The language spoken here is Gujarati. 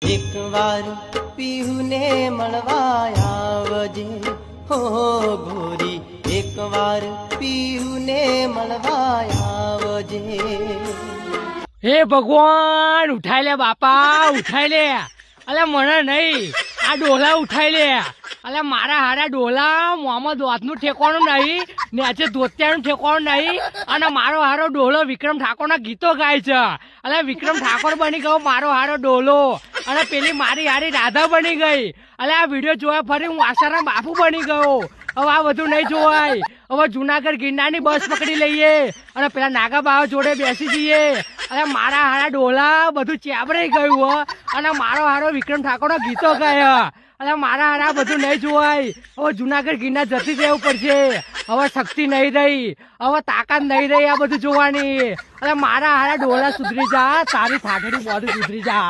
એક વાર પીહુને મળવા આવજે હો ગોરી, એક વાર પીહુને મળવા આવજે. હે ભગવાન, ઉઠાઈ લે બાપા, ઉઠાઈ લે. અલે મને નહીં, આ ડોલા ઉઠાઈ લે. અલે મારા હારા ડોલા મોહમ્મદ વાતનું ઠેકોણું નહીં, નેચે ધોતિયાનું ઠેકોણું નહીં, અને મારો હારો ડોલો વિક્રમ ઠાકોરના ગીતો ગાય છે. અલે વિક્રમ ઠાકોર બની ગયો મારો હારો ડોલો, અને પેલી મારી હારી રાધા બની ગઈ. અલે આ વિડીયો જોયા ફરી હું આશારામ બાપુ બની ગયો. હવે આ બધું નહીં જોવાય. હવે જુનાગઢ ગિરનારની બસ પકડી લઈએ અને પેલા નાગા બાવા જોડે બેસી જઈએ. અને મારા હારા ડોલા બધું ચેબરાઈ ગયું હો, અને મારો હારો વિક્રમ ઠાકોરના ગીતો ગાયા. અને મારા હારા બધું નહીં જોવાય. હવે જુનાગઢ ગિરનાર જતી રહેવું પડશે. હવે શક્તિ નહીં રહી, હવે તાકાત નહીં રહી આ બધું જોવાની. અને મારા હારા ડોલા સુધરી જા, તારી થાઠડી બધું સુધરી જા.